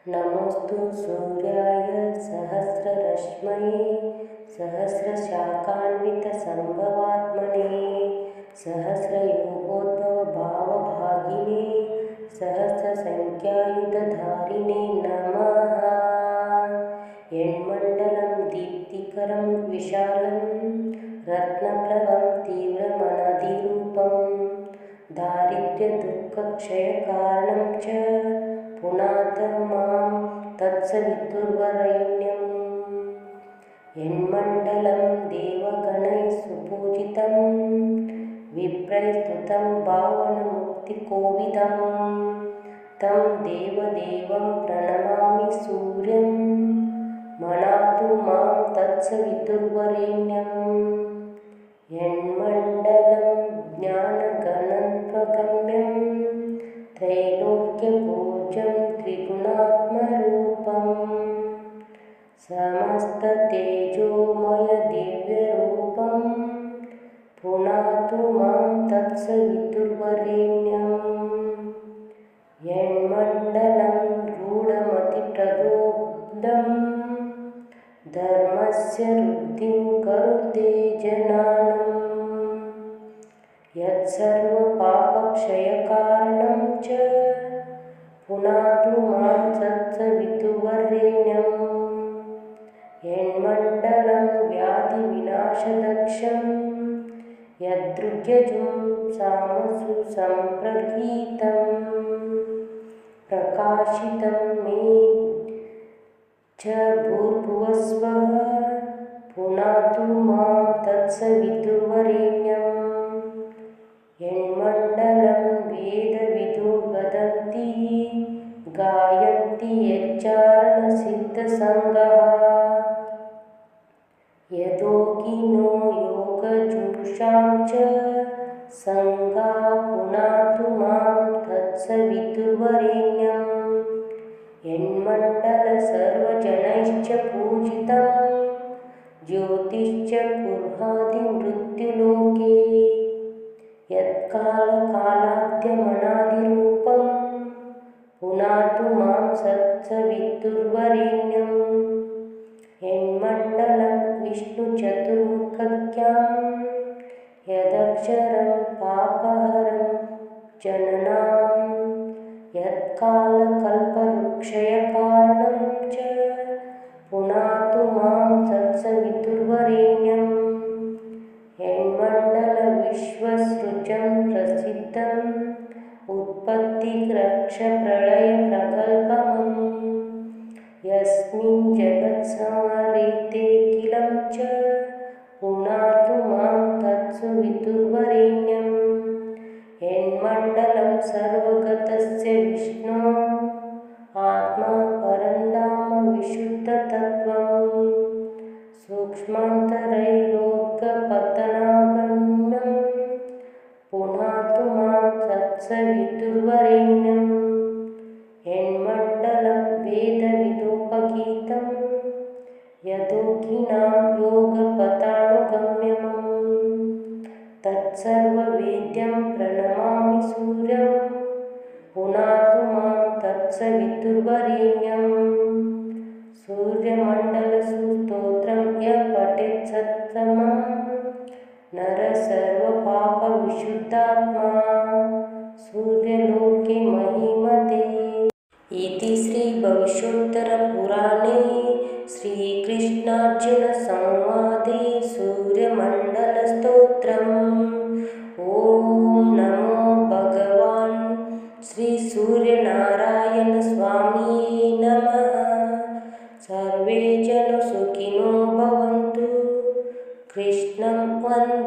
नमोऽस्तु सूर्याय सहस्ररश्मये सहस्रशाखान्वितसम्भवात्मने सहस्रयोगोद्भवभावभागिने सहस्रसङ्ख्यायुधधारिणे नमः। यण्मण्डलं दीप्तिकरं विशालं रत्नप्रभं तीव्रमनधिरूपं दारिद्र्यदुःखक्षयकारणं च पुनातं मां तत्सवितुर्वरेण्यं। यन्मण्डलं देवगणैः सुपूजितं विप्रैस्तुतं पावनमुक्तिकोविदं तं देवदेवं प्रणमामि सूर्यं मनातु मां तत्सवितुर्वरेण्यं। यन्मण्डलं ज्ञानगणत्वगम्यं त्रैलोक्यपूज्यं त्रिगुणात्मरूपं समस्ततेजोमयदिव्यरूपं पुनातु मां तत्सवितुर्वरेण्यं। यन्मण्डलं गूढमतिप्रबोद्धं धर्मस्य वृद्धिं करुते जनानां यत्सर्वपापक्षयकारणं च पुनातु मां तत्सवितुर्वरेण्यं। यन्मण्डलं व्याधिविनाशदक्षं यदृग्यजुं सामसु सम्प्रगीतं प्रकाशितं मे च भूर्भुवस्वः पुनातु मां तत्सवितुर्वरेण्यं। यन्मण्डलं वेदविदो वदन्ति गायन्ति यच्चारणसिद्धसङ्गाः यदोगिनो योगजुषां च सङ्गाः पुनातु मां तत्सवितुर्वरेण्यं। यन्मण्डलसर्वजनैश्च पूजितं ज्योतिश्च कुर्हादिमृत्युलोके यत्कालकालाद्यमनादिरूपं पुनातु मां तत्सवितुर्वरेण्यं। यन्मण्डलं विष्णुचतुर्मुखज्ञं यदक्षरं पापहरं जननां यत्कालकल्पवृक्षयकारणं च पुनातु मां तत्सवितुर्वरेण्यं। यन्मण्डलविश्वसृजं प्रसिद्धम् उत्पत्तिरक्षप्रलयप्रकल्पम् यस्मिन् जगत्संहरेत्यखिलं च पुनातु मां तत्सवितुर्वरेण्यं। यन्मण्डलं सर्वगतस्य विष्णोः आत्मा परन्धाम विशुद्धतत्त्वं सूक्ष्मान्तरैरोद्गपतनागम्यं पुनातु मां तत्सवितुर्वरेण्यं। यन्मण्डलं वेदविदोपगीतं यदोगिनां योगपथानुगम्यं तत्सर्ववेद्यं प्रणमामि सूर्यं पुनातु मां तत्सवितुर्वरेण्यं। सूर्यमण्डलस्तोत्रं यः पठेत् सत्तमं नरः सर्वपापविशुद्धात्मा सूर्यलोके महीमते। इति श्रीभविष्योत्तरपुराणे श्रीकृष्णार्जुनसंवादे सूर्यमण्डलस्तोत्रम्। ॐ नमो भगवान् श्रीसूर्यनारायणस्वामिये नमः। सर्वे जनो सुखिनो भवन्तु। कृष्णं वन्दे